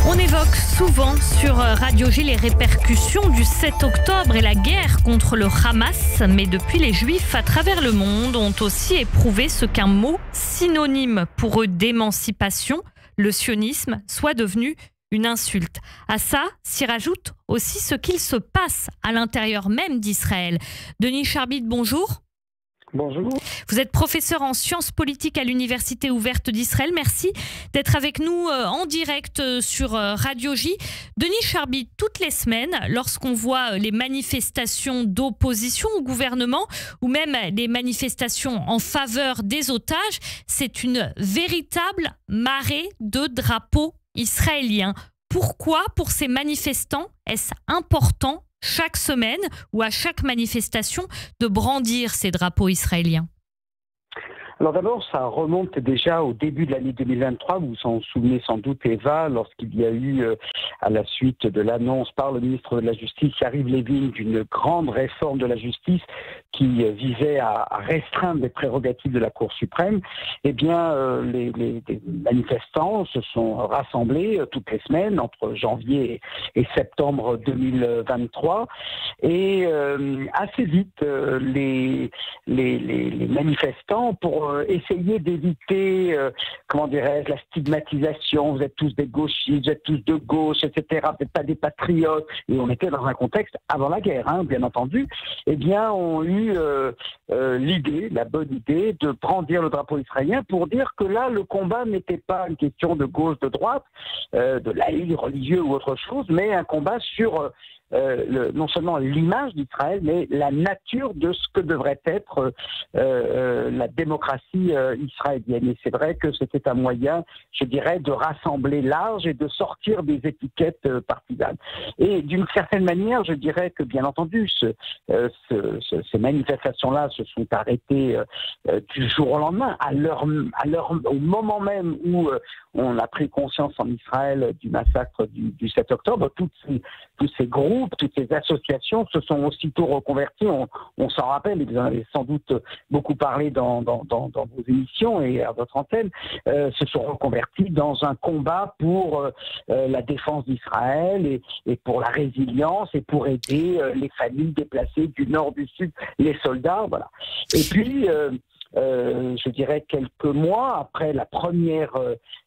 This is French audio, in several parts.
On évoque souvent sur Radio J les répercussions du 7 octobre et la guerre contre le Hamas. Mais depuis, les Juifs à travers le monde ont aussi éprouvé ce qu'un mot synonyme pour eux d'émancipation, le sionisme, soit devenu une insulte. À ça s'y rajoute aussi ce qu'il se passe à l'intérieur même d'Israël. Denis Charbit, bonjour. Bonjour. Vous êtes professeur en sciences politiques à l'Université ouverte d'Israël. Merci d'être avec nous en direct sur Radio J. Denis Charbit, toutes les semaines, lorsqu'on voit les manifestations d'opposition au gouvernement ou même des manifestations en faveur des otages, c'est une véritable marée de drapeaux israéliens. Pourquoi, pour ces manifestants, est-ce important chaque semaine ou à chaque manifestation de brandir ces drapeaux israéliens? Alors d'abord, ça remonte déjà au début de l'année 2023. Vous vous en souvenez sans doute, Eva, lorsqu'il y a eu, à la suite de l'annonce par le ministre de la Justice, Yariv Levin, d'une grande réforme de la justice qui visait à restreindre les prérogatives de la Cour suprême, eh bien, les manifestants se sont rassemblés toutes les semaines entre janvier et septembre 2023. Et assez vite, les manifestants, pour essayer d'éviter, comment dirais-je, la stigmatisation, vous êtes tous des gauchistes, vous êtes tous de gauche, etc., vous n'êtes pas des patriotes, et on était dans un contexte avant la guerre, bien entendu, eh bien, ont eu l'idée, la bonne idée, de brandir le drapeau israélien pour dire que là, le combat n'était pas une question de gauche, de droite, de laïcs, religieux ou autre chose, mais un combat sur non seulement l'image d'Israël, mais la nature de ce que devrait être la démocratie israélienne. Et c'est vrai que c'était un moyen, je dirais, de rassembler large et de sortir des étiquettes partisanes. Et d'une certaine manière, je dirais que, bien entendu, ces manifestations-là se sont arrêtées du jour au lendemain, au moment même où on a pris conscience en Israël du massacre du 7 octobre. Tous ces groupes, toutes ces associations se sont aussitôt reconvertis. On s'en rappelle, et vous en avez sans doute beaucoup parlé dans vos émissions et à votre antenne, se sont reconvertis dans un combat pour la défense d'Israël et pour la résilience et pour aider les familles déplacées du nord, du sud, les soldats, voilà. Et puis, je dirais quelques mois après la première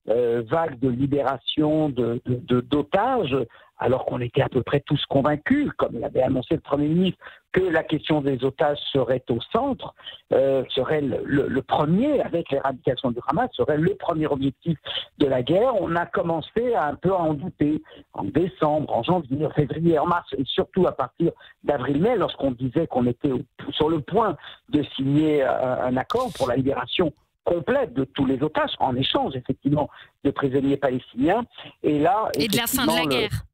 vague de libération d'otages, alors qu'on était à peu près tous convaincus, comme l'avait annoncé le Premier ministre, que la question des otages serait au centre, serait le premier, avec l'éradication du Hamas, serait le premier objectif de la guerre. On a commencé un peu à en douter en décembre, en janvier, en février, en mars, et surtout à partir d'avril-mai, lorsqu'on disait qu'on était sur le point de signer un accord pour la libération complète de tous les otages, en échange, effectivement, de prisonniers palestiniens. Et là, et de la fin de la guerre.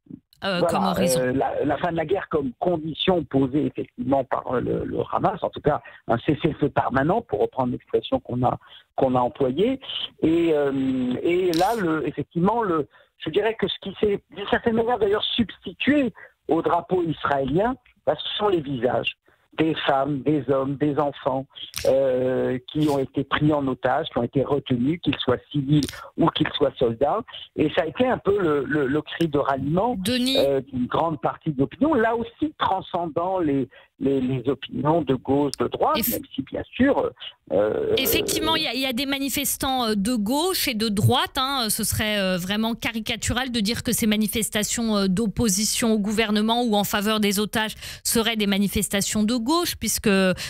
Voilà, comme horizon. La fin de la guerre comme condition posée effectivement par le Hamas, en tout cas un cessez-le-feu permanent, pour reprendre l'expression qu'on a employée. Et là, effectivement, je dirais que ce qui s'est d'une certaine manière d'ailleurs substitué au drapeau israélien, ce sont les visages des femmes, des hommes, des enfants qui ont été pris en otage, qui ont été retenus, qu'ils soient civils ou qu'ils soient soldats. Et ça a été un peu le cri de ralliement d'une grande partie de l'opinion, là aussi transcendant les opinions de gauche, de droite, même si bien sûr... Effectivement, il y a des manifestants de gauche et de droite. Ce serait vraiment caricatural de dire que ces manifestations d'opposition au gouvernement ou en faveur des otages seraient des manifestations de gauche, puisque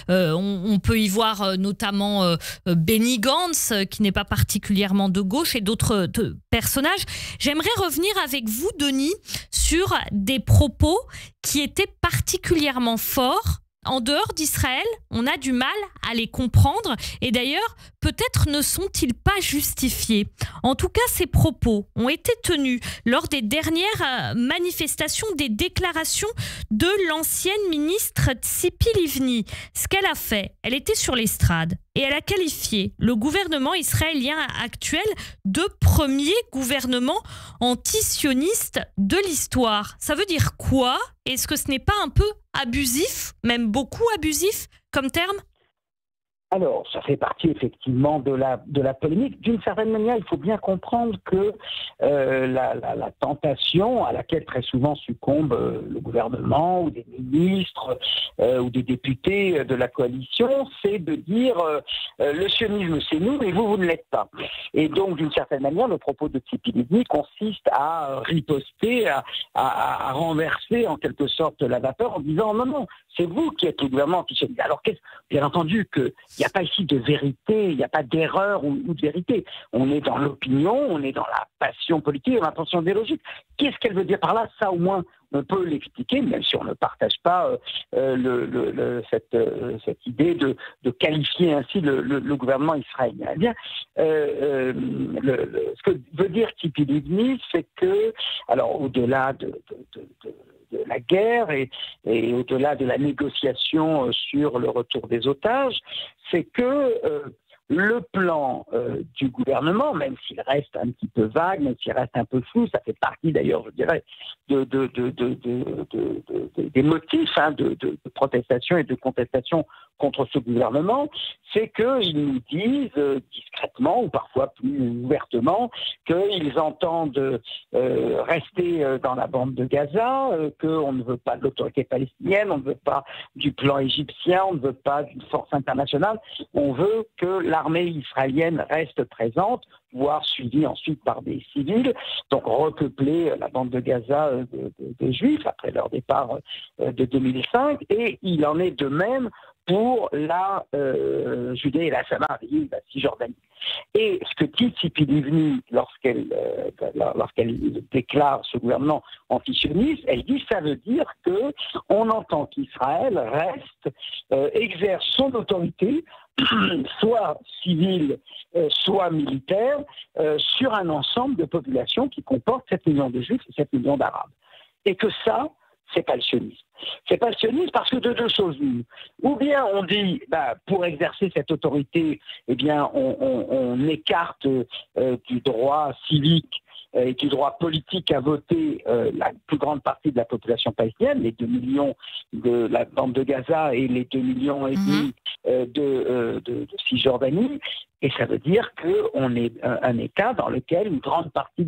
on peut y voir notamment Benny Gantz, qui n'est pas particulièrement de gauche, et d'autres personnages. J'aimerais revenir avec vous, Denis, sur des propos qui étaient particulièrement forts. En dehors d'Israël, on a du mal à les comprendre et d'ailleurs, peut-être ne sont-ils pas justifiés. En tout cas, ces propos ont été tenus lors des dernières manifestations, des déclarations de l'ancienne ministre Tzipi Livni. Ce qu'elle a fait, elle était sur l'estrade et elle a qualifié le gouvernement israélien actuel de premier gouvernement antisioniste de l'histoire. Ça veut dire quoi? Est-ce que ce n'est pas un peu abusif, même beaucoup abusif comme terme? Alors, ça fait partie effectivement de la polémique. D'une certaine manière, il faut bien comprendre que la tentation à laquelle très souvent succombe le gouvernement ou des ministres ou des députés de la coalition, c'est de dire le sionisme c'est nous, mais vous ne l'êtes pas. Et donc, d'une certaine manière, le propos de Tzipi Livni consiste à riposter, à renverser en quelque sorte la vapeur en disant non, c'est vous qui êtes le gouvernement antisioniste. Alors, bien entendu qu'il n'y a pas ici de vérité, il n'y a pas d'erreur ou de vérité. On est dans l'opinion, on est dans la passion politique, dans la passion idéologique. Qu'est-ce qu'elle veut dire par là? Ça, au moins, on peut l'expliquer, même si on ne partage pas cette idée de qualifier ainsi le gouvernement israélien. Eh bien, ce que veut dire Tzipi Livni, c'est que, alors au-delà de la guerre et au-delà de la négociation sur le retour des otages, c'est que le plan du gouvernement, même s'il reste un petit peu vague, même s'il reste un peu flou, ça fait partie d'ailleurs, je dirais, des motifs de protestation et de contestation contre ce gouvernement, c'est qu'ils nous disent discrètement ou parfois plus ouvertement qu'ils entendent rester dans la bande de Gaza, qu'on ne veut pas de l'autorité palestinienne, on ne veut pas du plan égyptien, on ne veut pas d'une force internationale, on veut que l'armée israélienne reste présente, voire suivie ensuite par des civils, donc repeupler la bande de Gaza de Juifs après leur départ de 2005, et il en est de même pour la Judée et la Samarie, la Cisjordanie. Et ce que dit Tzipi Livni lorsqu'elle déclare ce gouvernement antisioniste, elle dit ça veut dire que on entend qu'Israël reste, exerce son autorité, soit civile, soit militaire, sur un ensemble de populations qui comporte 7 millions de Juifs et 7 millions d'Arabes. Et que ça, c'est pas le sionisme. C'est pas le sionisme parce que de deux choses l'une. Ou bien on dit, pour exercer cette autorité, eh bien, on écarte du droit civique et du droit politique à voter la plus grande partie de la population palestinienne, les 2 millions de la bande de Gaza et les 2,5 millions de Cisjordanie. Et ça veut dire qu'on est un État dans lequel une grande partie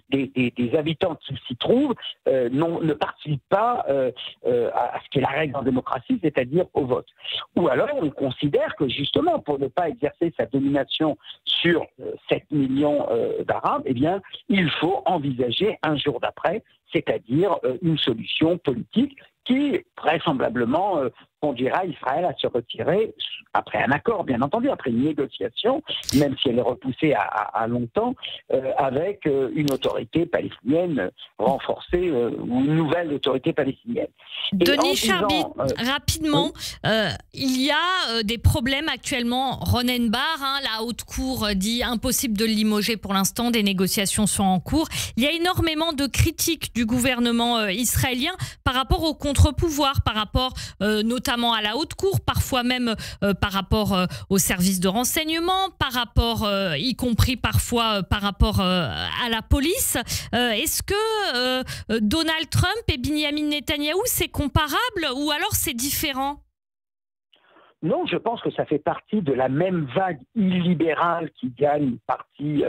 des habitants qui s'y trouvent ne participent pas à ce qui est la règle en démocratie, c'est-à-dire au vote. Ou alors on considère que justement, pour ne pas exercer sa domination sur 7 millions d'Arabes, eh bien, il faut envisager un jour d'après, c'est-à-dire une solution politique qui, vraisemblablement, conduira Israël à se retirer, après un accord, bien entendu, après une négociation, même si elle est repoussée à longtemps, avec une autorité palestinienne renforcée ou une nouvelle autorité palestinienne. Denis Charbit, rapidement, oui. Il y a des problèmes actuellement. Ronen Bar, la haute cour dit impossible de le limoger pour l'instant, des négociations sont en cours. Il y a énormément de critiques du gouvernement israélien par rapport au contre-pouvoir, par rapport notamment à la haute cour, parfois même par rapport aux services de renseignement, par rapport, y compris parfois par rapport à la police. Est-ce que Donald Trump et Benyamin Netanyahou, c'est comparable ou alors c'est différent ? Non, je pense que ça fait partie de la même vague illibérale qui gagne une partie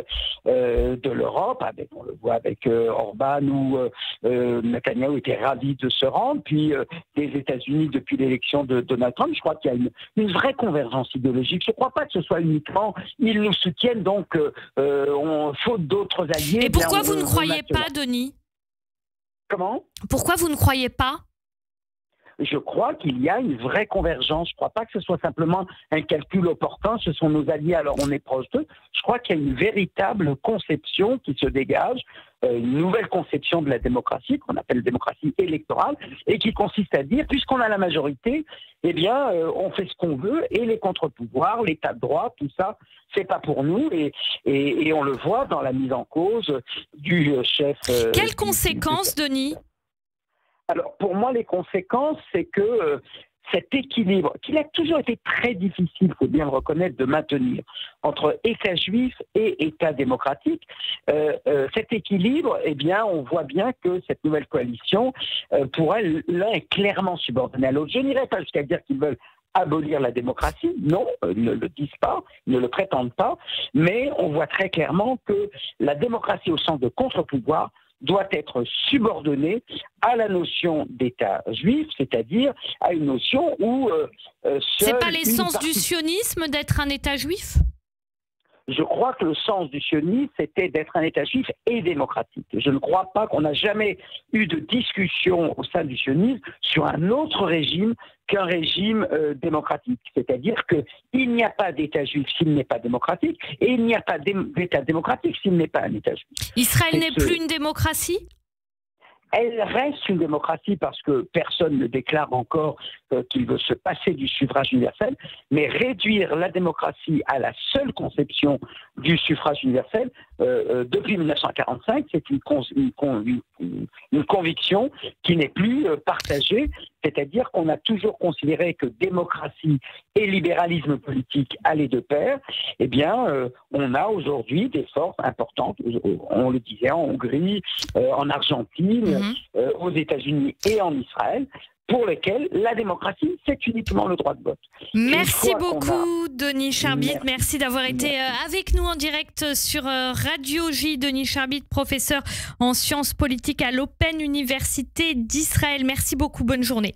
de l'Europe. On le voit avec Orban où Netanyahou était ravi de se rendre. Puis des États-Unis depuis l'élection de Donald Trump, je crois qu'il y a une vraie convergence idéologique. Je ne crois pas que ce soit uniquement ils nous soutiennent, donc on faute d'autres alliés. Et pourquoi vous ne croyez pas, Denis ? Comment ? Pourquoi vous ne croyez pas ? Je crois qu'il y a une vraie convergence. Je ne crois pas que ce soit simplement un calcul opportun. Ce sont nos alliés, alors on est proche d'eux. Je crois qu'il y a une véritable conception qui se dégage, une nouvelle conception de la démocratie, qu'on appelle démocratie électorale, et qui consiste à dire, puisqu'on a la majorité, eh bien, on fait ce qu'on veut, et les contre-pouvoirs, l'état de droit, tout ça, c'est pas pour nous, et on le voit dans la mise en cause du chef... Quelles conséquences, Denis ? Alors, pour moi, les conséquences, c'est que cet équilibre, qu'il a toujours été très difficile, il faut bien le reconnaître, de maintenir entre État juif et État démocratique, cet équilibre, eh bien, on voit bien que cette nouvelle coalition, pour elle, l'un est clairement subordonné à l'autre. Je n'irai pas jusqu'à dire qu'ils veulent abolir la démocratie. Non, ils ne le disent pas, ils ne le prétendent pas, mais on voit très clairement que la démocratie au sens de contre-pouvoir doit être subordonnée à la notion d'État juif, c'est-à-dire à une notion où... C'est pas l'essence du sionisme d'être un État juif ? Je crois que le sens du sionisme, c'était d'être un État juif et démocratique. Je ne crois pas qu'on n'a jamais eu de discussion au sein du sionisme sur un autre régime qu'un régime démocratique. C'est-à-dire qu'il n'y a pas d'État juif s'il n'est pas démocratique, et il n'y a pas d'État démocratique s'il n'est pas un État juif. Israël n'est plus une démocratie ? Elle reste une démocratie parce que personne ne déclare encore qu'il veut se passer du suffrage universel, mais réduire la démocratie à la seule conception du suffrage universel, depuis 1945, c'est une conviction qui n'est plus partagée, c'est-à-dire qu'on a toujours considéré que démocratie et libéralisme politique allaient de pair. Eh bien, on a aujourd'hui des forces importantes, on le disait en Hongrie, en Argentine, aux États-Unis et en Israël, pour lesquels la démocratie, c'est uniquement le droit de vote. Merci beaucoup, Denis Charbit. Merci d'avoir été avec nous en direct sur Radio J. Denis Charbit, professeur en sciences politiques à l'Open Université d'Israël. Merci beaucoup, bonne journée.